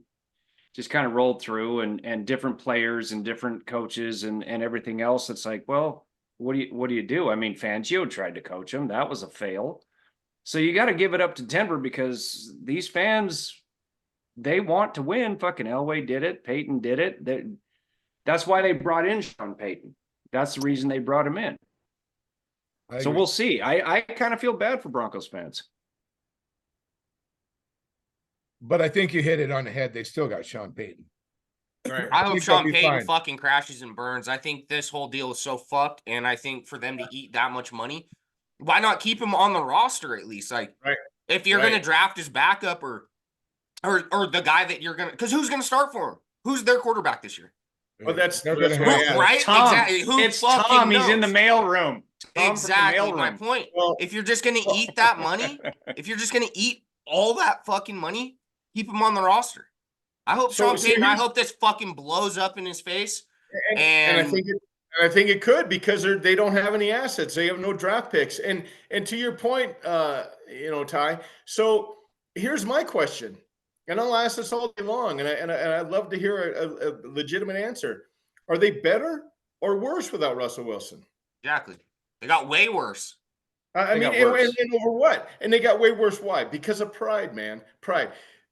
just kind of rolled through, and different players and different coaches and everything else. It's like, well, what do you do? I mean, Fangio tried to coach him. That was a fail. So you got to give it up to Denver, because these fans, they want to win. Fucking Elway did it. Peyton did it. That's why they brought in Sean Payton. That's the reason they brought him in. So we'll see. I kind of feel bad for Broncos fans. But I think you hit it on the head. They still got Sean Payton. Right. I hope think Sean they'll be Payton fine. fucking crashes and burns. I think this whole deal is so fucked, and I think for them to eat that much money, why not keep him on the roster at least? Like, Right. if you're Right. gonna draft his backup or the guy that you're gonna, because who's gonna start for him? Who's their quarterback this year? Well, that's They're what gonna I have- asked. Right? Tom. Exactly. Who It's fucking Tom. He's in the knows? mailroom. Exactly my point. Well, If you're just gonna eat that money, if you're just gonna eat all that fucking money, keep him on the roster. I hope So Sean Payton, I here's- hope this fucking blows up in his face And I think it could because they don't have any assets. They have no draft picks. And to your point, Ty. So here's my question, and I'll ask this all day long, and I'd love to hear a legitimate answer. Are they better or worse without Russell Wilson? Exactly. They got way worse. I mean, and over what? And they got way worse. Why? Because of pride, man. Pride.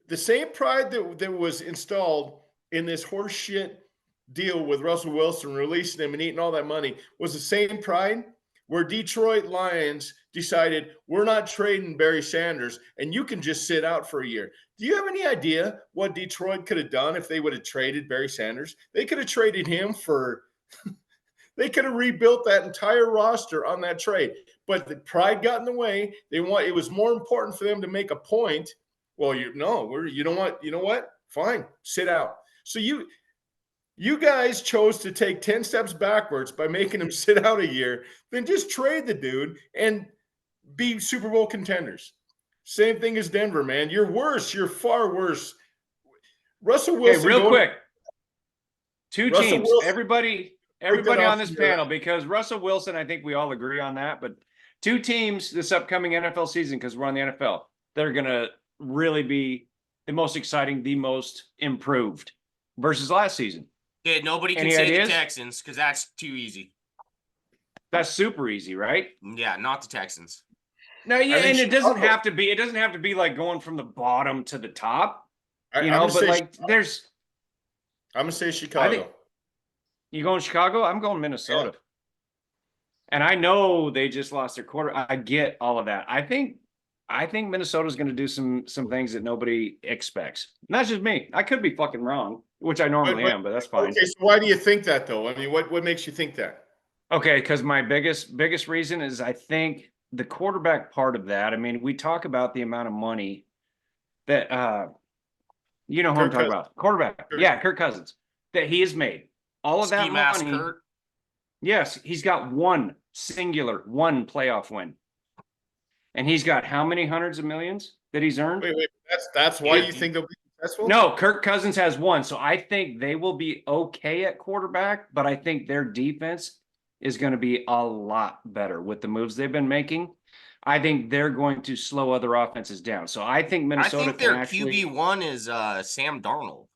The same pride that was installed in this horse shit deal with Russell Wilson, releasing him and eating all that money, was the same pride where Detroit Lions decided we're not trading Barry Sanders and you can just sit out for a year. Do you have any idea what Detroit could have done if they would have traded Barry Sanders? They could have traded him for they could have rebuilt that entire roster on that trade. But the pride got in the way. It was more important for them to make a point. Well, you don't want, you know what? Fine, sit out. So you guys chose to take 10 steps backwards by making him sit out a year, then just trade the dude and be Super Bowl contenders. Same thing as Denver, man. You're worse. You're far worse. Russell Wilson. Hey, real quick. Two Russell teams. Wilson, Everybody on this panel, because Russell Wilson, I think we all agree on that. But two teams this upcoming NFL season, because we're on the NFL, they're going to really be the most exciting, the most improved versus last season. Yeah, nobody can Any say ideas? the Texans because that's too easy. That's super easy, right? Yeah, not the Texans. No, yeah, think and it doesn't Chicago- have to be like going from the bottom to the top, I'm you know, gonna but say like there's I'm gonna say Chicago. you going Chicago, I'm going Minnesota. And I know they just lost their quarter. I get all of that. I think Minnesota's going to do some things that nobody expects. And that's just me. I could be fucking wrong, which I normally am, but that's fine. Okay, so why do you think that though? I mean, what makes you think that? Okay, because my biggest reason is I think the quarterback part of that. I mean, we talk about the amount of money that you know who I'm talking about. Quarterback. Yeah, Kirk Cousins. That he has made. All of that Ski mask money. Kurt. Yes, he's got one playoff win. And he's got how many hundreds of millions that he's earned? Wait, that's why you think they'll be successful? No, Kirk Cousins has one. So I think they will be okay at quarterback, but I think their defense is going to be a lot better with the moves they've been making. I think they're going to slow other offenses down. So I think Minnesota I think their actually... QB1 is Sam Darnold,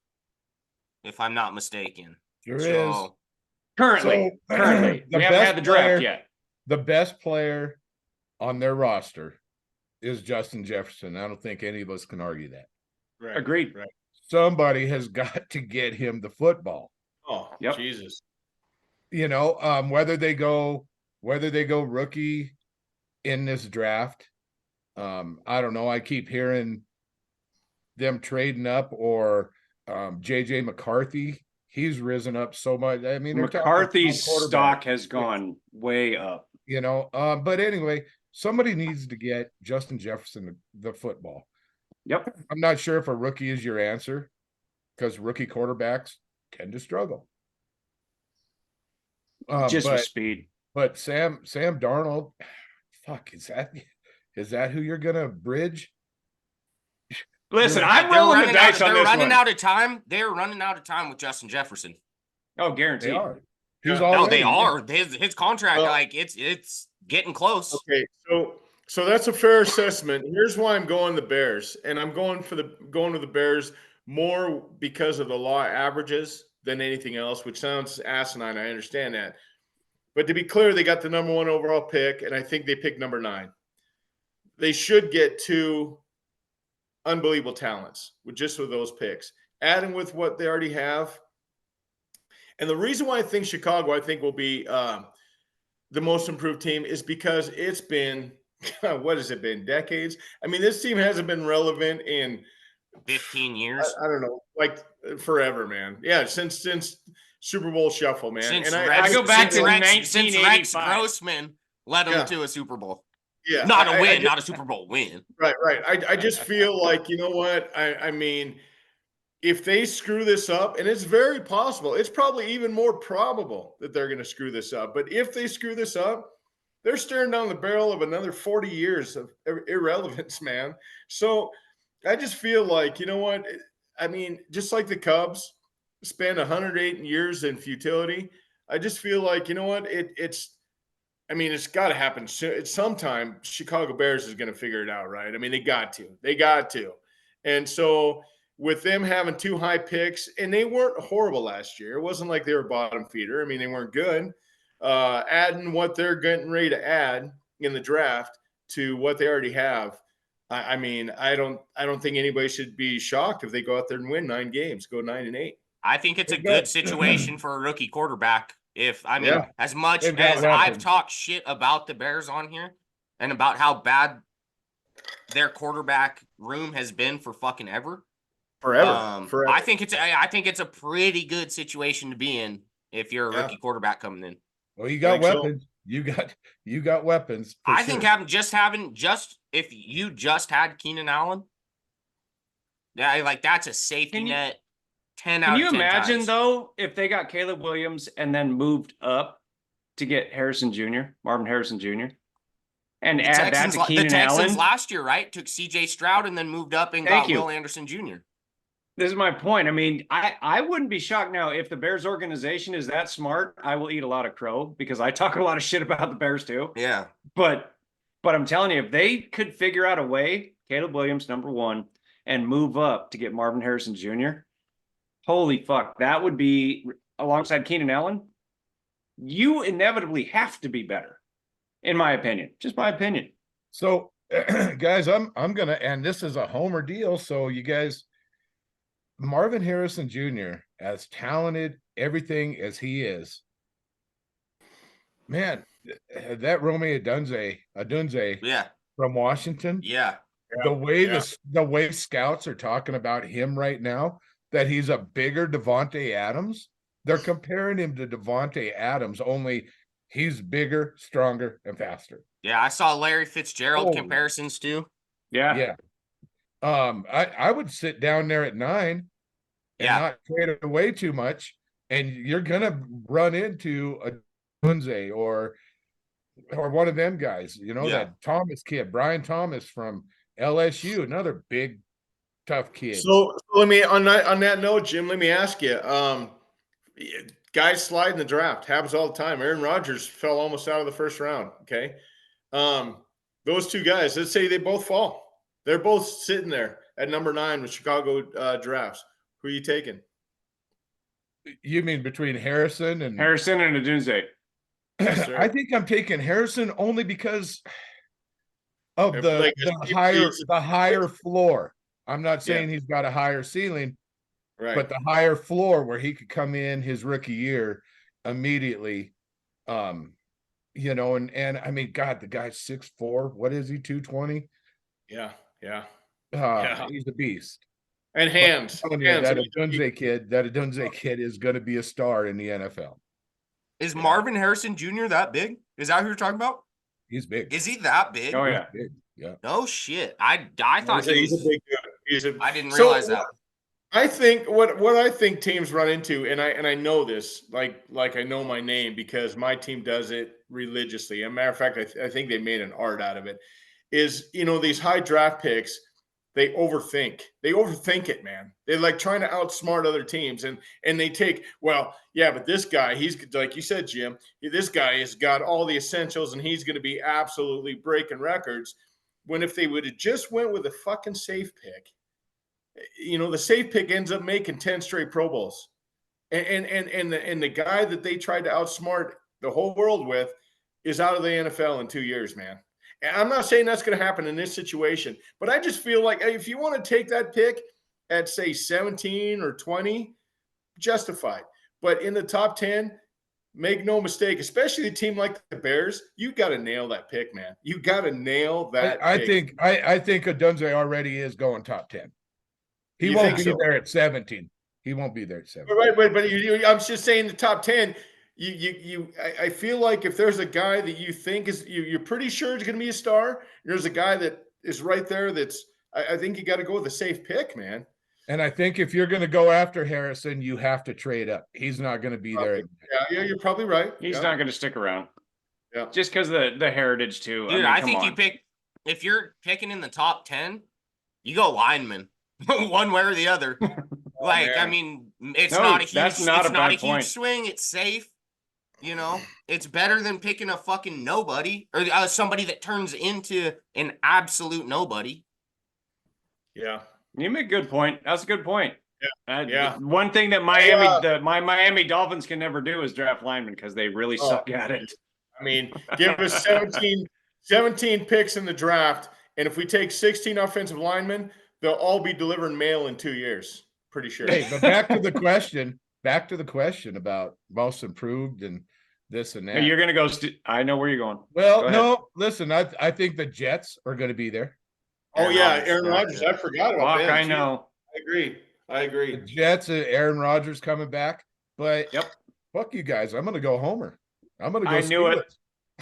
if I'm not mistaken. Sure So, Currently, the we haven't best had the draft player- yet. The best player on their roster is Justin Jefferson. I don't think any of us can argue that. Right, Agreed. Right. Somebody has got to get him the football. Oh, Yep. Jesus. You know, whether they go rookie in this draft, I don't know. I keep hearing them trading up, or JJ McCarthy. He's risen up so much. I mean, they're talking McCarthy's quarterback. stock has gone way up. You know, but anyway, somebody needs to get Justin Jefferson the football. Yep. I'm not sure if a rookie is your answer, because rookie quarterbacks tend to struggle. Just for but, speed. but Sam Darnold, fuck, is that who you're gonna bridge? Listen, They're I'm rolling the dice on they're this running one. out of time. They're running out of time with Justin Jefferson. Oh, They guaranteed. are. He's Yeah. No, already they are. His contract, Well- like it's getting close. Okay, so that's a fair assessment. Here's why I'm going the Bears, and I'm going with the Bears more because of the law averages than anything else, which sounds asinine. I understand that, but to be clear, they got the number 1 overall pick, and I think they picked number 9. They should get 2 unbelievable talents with those picks, adding with what they already have. And the reason why I think Chicago, will be the most improved team is because it's been, what has it been, decades? I mean, this team hasn't been relevant in 15 years. I don't know, like forever, man. Yeah, since Super Bowl Shuffle, man. Since and I go back to Rex 1985. Grossman led them Yeah. to a Super Bowl. yeah, Not a I win, just- not a Super Bowl win. Right. I just feel like, you know what? I mean, if they screw this up, and it's very possible, it's probably even more probable that they're going to screw this up. But if they screw this up, they're staring down the barrel of another 40 years of irrelevance, man. So I just feel like, you know what? I mean, just like the Cubs, spend 108 years in futility. I just feel like, you know what? I mean, it's got to happen at some time. Chicago Bears is going to figure it out, right? I mean, they got to. They got to. And so with them having 2 high picks, and they weren't horrible last year. It wasn't like they were bottom feeder. I mean, they weren't good. Adding what they're getting ready to add in the draft to what they already have. I mean, I don't think anybody should be shocked if they go out there and win 9 games, go 9-8. I think it's a They've got- good situation for a rookie quarterback. If I mean, Yeah. as much They've got as I've weapons. talked shit about the Bears on here and about how bad their quarterback room has been for fucking ever, Forever. I think it's a pretty good situation to be in if you're a Yeah. rookie quarterback coming in. Well, you got think so. weapons. You got weapons. for I think sure. having if you just had Keenan Allen, yeah, like that's a safety Can you- net. 10 out Can of you 10 imagine times. though if they got Caleb Williams and then moved up to get Harrison Jr., Marvin Harrison Jr., and add that to the Keenan Texans Allen? last year, right? Took CJ Stroud and then moved up and Thank got you. Will Anderson Jr. This is my point. I mean, I wouldn't be shocked now if the Bears organization is that smart. I will eat a lot of crow because I talk a lot of shit about the Bears too. Yeah. But I'm telling you, if they could figure out a way, Caleb Williams, number 1, and move up to get Marvin Harrison Jr., holy fuck, that would be alongside Keenan Allen. You inevitably have to be better, in my opinion. Just my opinion. So, guys, I'm gonna, and this is a homer deal. So, you guys, Marvin Harrison Jr., as talented everything as he is, man, that Rome Odunze Yeah. from Washington, Yeah. the way Yeah. the way scouts are talking about him right now, that he's a bigger Devontae Adams. They're comparing him to Devontae Adams, only he's bigger, stronger, and faster. Yeah. I saw Larry Fitzgerald Oh. comparisons too. Yeah. I would sit down there at 9 and Yeah. not trade it away too much, and you're gonna run into a Dunze or one of them guys, Yeah. that Thomas kid, Brian Thomas from LSU, another big tough kid. So let me on that note, Jim, let me ask you. Guys slide in the draft. Happens all the time. Aaron Rodgers fell almost out of the first round. Okay. Those 2 guys, let's say they both fall. They're both sitting there at number 9 with Chicago drafts. Who are you taking? You mean between Harrison and Harrison and Odunze. Yes, sir. I think I'm taking Harrison only because of If, the like, the higher floor. I'm not saying he's got a higher ceiling, Right. but the higher floor where he could come in his rookie year immediately. And I mean, God, the guy's 6'4". What is he? 220? Yeah. He's a beast. And hands. I'm telling you, Hands. that Odunze kid is going to be a star in the NFL. Is Marvin Harrison Jr. that big? Is that who you're talking about? He's big. Is he that big? Oh He's yeah. big. Yeah. No shit. I thought He's a big dude. I didn't realize that. I think what I think teams run into, and I know this, like I know my name because my team does it religiously. As a matter of fact, I think they made an art out of it. Is these high draft picks, they overthink. They overthink it, man. They're like trying to outsmart other teams, and they take, well, yeah, but this guy, he's like you said, Jim. This guy has got all the essentials, and he's going to be absolutely breaking records. When if they would have just went with a fucking safe pick. The safe pick ends up making 10 straight Pro Bowls. And the guy that they tried to outsmart the whole world with is out of the NFL in 2 years, man. And I'm not saying that's going to happen in this situation, but I just feel like if you want to take that pick at, say, 17 or 20, justified. But in the top 10, make no mistake, especially a team like the Bears, you got to nail that pick, man. You got to nail that I pick. think Odunze already is going top 10. He You won't think be so? there at 17. He won't be there at 17. Right, but I'm just saying the top 10. I feel like if there's a guy that you think you're pretty sure is going to be a star, there's a guy that is right there. I think you got to go with a safe pick, man. And I think if you're going to go after Harrison, you have to trade up. He's not going to be there. Yeah, you're probably right. He's not going to stick around. Yeah. Just because the heritage too. Dude, I I think you pick if you're picking in the top 10, you go lineman. One way or the other. Like, I man. mean, it's No, not a huge, that's not it's a not a bad point. huge swing. It's safe. You know, it's better than picking a fucking nobody or somebody that turns into an absolute nobody. Yeah. You make a good point. That's a good point. Yeah. One thing that my Miami Dolphins can never do is draft linemen because they really suck at it. I mean, give us 17 picks in the draft, and if we take 16 offensive linemen, they'll all be delivering mail in 2 years. Pretty sure. Hey, but back to the question. Back to the question about most improved and this and that. You're gonna go. I know where you're going. Well, Go ahead. no, listen, I think the Jets are going to be there. Oh yeah, Rodgers, Aaron yeah. Rodgers. I forgot about Fuck, them. I too. know. I agree. The Jets and Aaron Rodgers coming back, but Yep. fuck you guys. I'm going to go Homer. I'm going to go. I knew it.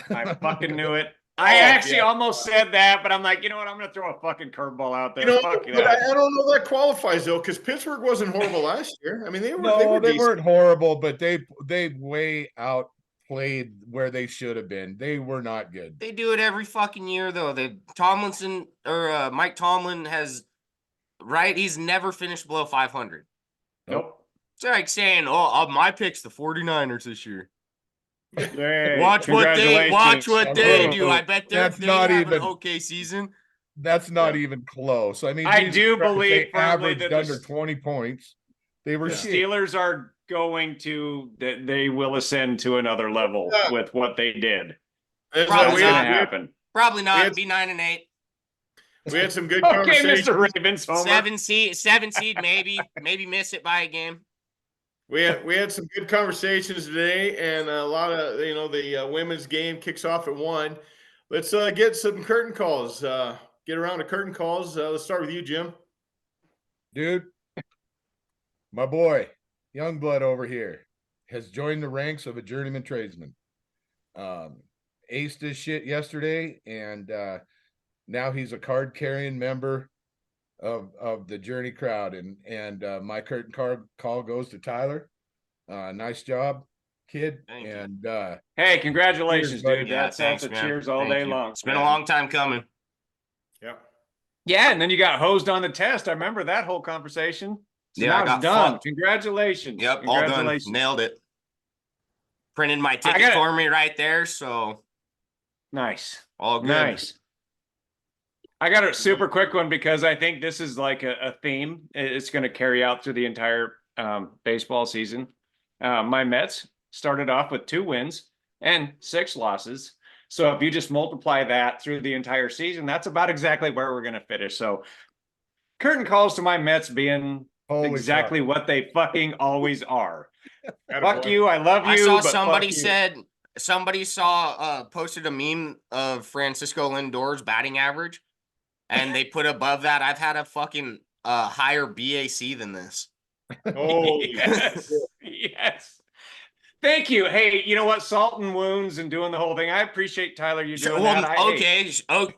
Steelers. I fucking knew it. I actually almost said that, but I'm like, you know what? I'm gonna throw a fucking curveball out there. You know, Fuck but I that. don't know that qualifies though, because Pittsburgh wasn't horrible last year. I mean, they No, they decent. weren't horrible, but they way outplayed where they should have been. They were not good. They do it every fucking year, though. Tomlinson or Mike Tomlin has, right? He's never finished below 500. Nope. It's like saying, "Oh, my pick's the 49ers this year." Hey, Watch what they congratulations. do. I bet they That's have not an even- okay season. That's not even close. I mean, I Jesus do Christ, believe they firmly averaged that the under 20 points. They were The shit. Steelers are going to that they will ascend to another level Yeah. with what they did. That's Probably we That's not. gonna happen. Probably not. had- Be 9-8. We had some good Okay, conversations. Mr. Ravens Homer. Seven seed, maybe miss it by a game. We had some good conversations today, and a lot of the women's game kicks off at 1. Let's get some curtain calls. Get around to curtain calls. Let's start with you, Jim. Dude, my boy, Youngblood over here, has joined the ranks of a journeyman tradesman. Aced his shit yesterday, and now he's a card-carrying member of the Journey crowd. And my curtain call goes to Tyler. Nice job, kid. Thank you. And Hey, congratulations, Cheers, buddy. dude. Yeah, That's thanks, a man. cheers all Thank day you. long. It's been a long time coming. Yeah. Yeah, and then you got hosed on the test. I remember that whole conversation. So Yeah, now I it's got done. fucked. Congratulations. Yep, all done. Congratulations. Nailed it. Printed my I ticket got it. for me right there, so Nice. all good. Nice. I got a super quick one because I think this is like a theme. It's going to carry out through the entire baseball season. My Mets started off with 2 wins and 6 losses. So if you just multiply that through the entire season, that's about exactly where we're going to finish. So curtain calls to my Mets being holy exactly fuck. what they fucking always are. Fuck Attaboy. you. I love you. I saw but somebody fuck you. said posted a meme of Francisco Lindor's batting average, and they put above that, I've had a fucking higher BAC than this. Oh, yes. Yes. Thank you. Hey, you know what? Salt and wounds and doing the whole thing. I appreciate Tyler. You doing that. Okay.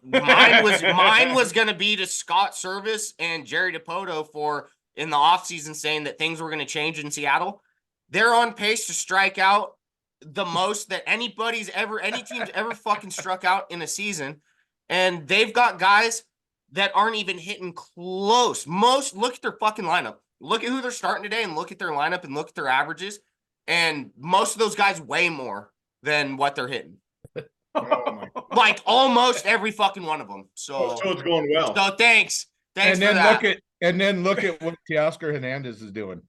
Mine was gonna be to Scott Service and Jerry DePoto for in the offseason saying that things were gonna change in Seattle. They're on pace to strike out the most that any team's ever fucking struck out in a season. And they've got guys that aren't even hitting close. Look at their fucking lineup. Look at who they're starting today and look at their lineup and look at their averages. And most of those guys weigh more than what they're hitting. oh my. Like almost every fucking one of them. So it's going well. thanks. Thanks And for then that. look at what Teoscar Hernandez is doing.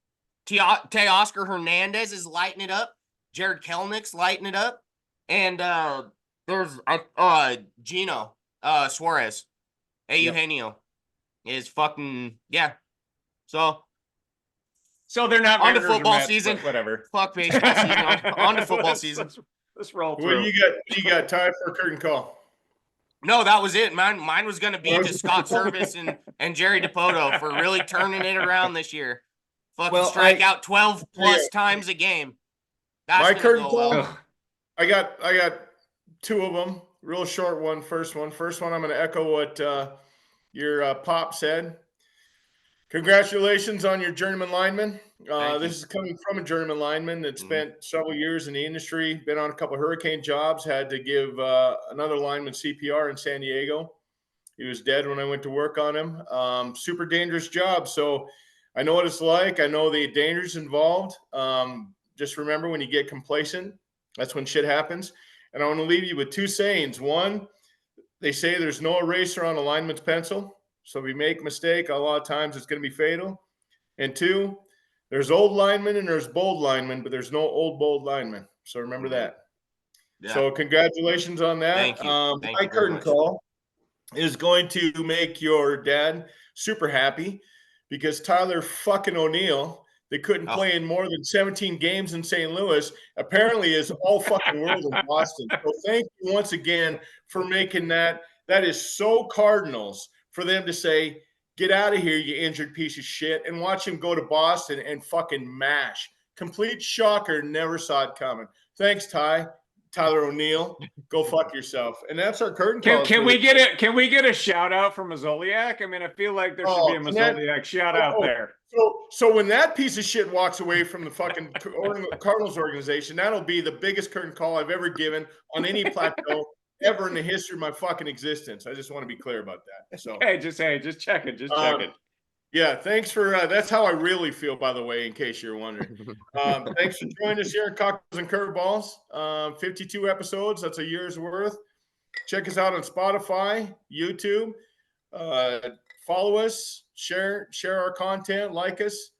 Teoscar Hernandez is lighting it up. Jared Kelnick's lighting it up. And there's Gino Suarez. Eugenio is fucking So they're not On to Mariners or football Mets, season. but whatever. fuck baseball season. On to football season. Let's roll What through. do you got, Ty, for a curtain call? No, that was it, man. Mine was gonna be to Scott Service and Jerry DePoto for really turning it around this year. Fucking strike out 12 plus times a game. That's My gonna curtain go call. well. I got 2 of them. Real short one. First one, I'm going to echo what your pop said. Congratulations on your journeyman lineman. This is coming from a journeyman lineman that spent several years in the industry, been on a couple of hurricane jobs, had to give another lineman CPR in San Diego. He was dead when I went to work on him. Super dangerous job. So I know what it's like. I know the dangers involved. Just remember, when you get complacent, that's when shit happens. And I want to leave you with two sayings. One, they say there's no eraser on a lineman's pencil. So if you make a mistake, a lot of times it's going to be fatal. And two, there's old linemen and there's bold linemen, but there's no old bold linemen. So remember that. Yeah. So congratulations on that. Thank you. Thank My you very curtain much. call is going to make your dad super happy, because Tyler fucking O'Neill, that couldn't play in more than 17 games in St. Louis, apparently is all fucking world in Boston. So thank you once again for making that. That is so Cardinals for them to say, get out of here, you injured piece of shit, and watch him go to Boston and fucking mash. Complete shocker. Never saw it coming. Thanks, Tyler O'Neill. Go fuck yourself. And that's our curtain call. Can we get it? Can we get a shout out from Mazzoliak? I mean, I feel like there should be a Mazzoliak shout out there. So when that piece of shit walks away from the fucking Cardinals organization, that'll be the biggest curtain call I've ever given on any plateau ever in the history of my fucking existence. I just want to be clear about that. So Just check it. Just check it. Yeah, thanks for that's how I really feel, by the way, in case you're wondering. Thanks for joining us here at Cocktails and Curveballs. 52 episodes, that's a year's worth. Check us out on Spotify, YouTube. Follow us, share our content, like us,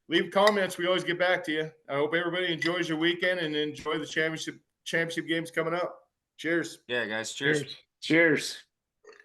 leave comments. We always get back to you. I hope everybody enjoys your weekend and enjoy the championship games coming up. Cheers. Yeah, guys. Cheers. Cheers.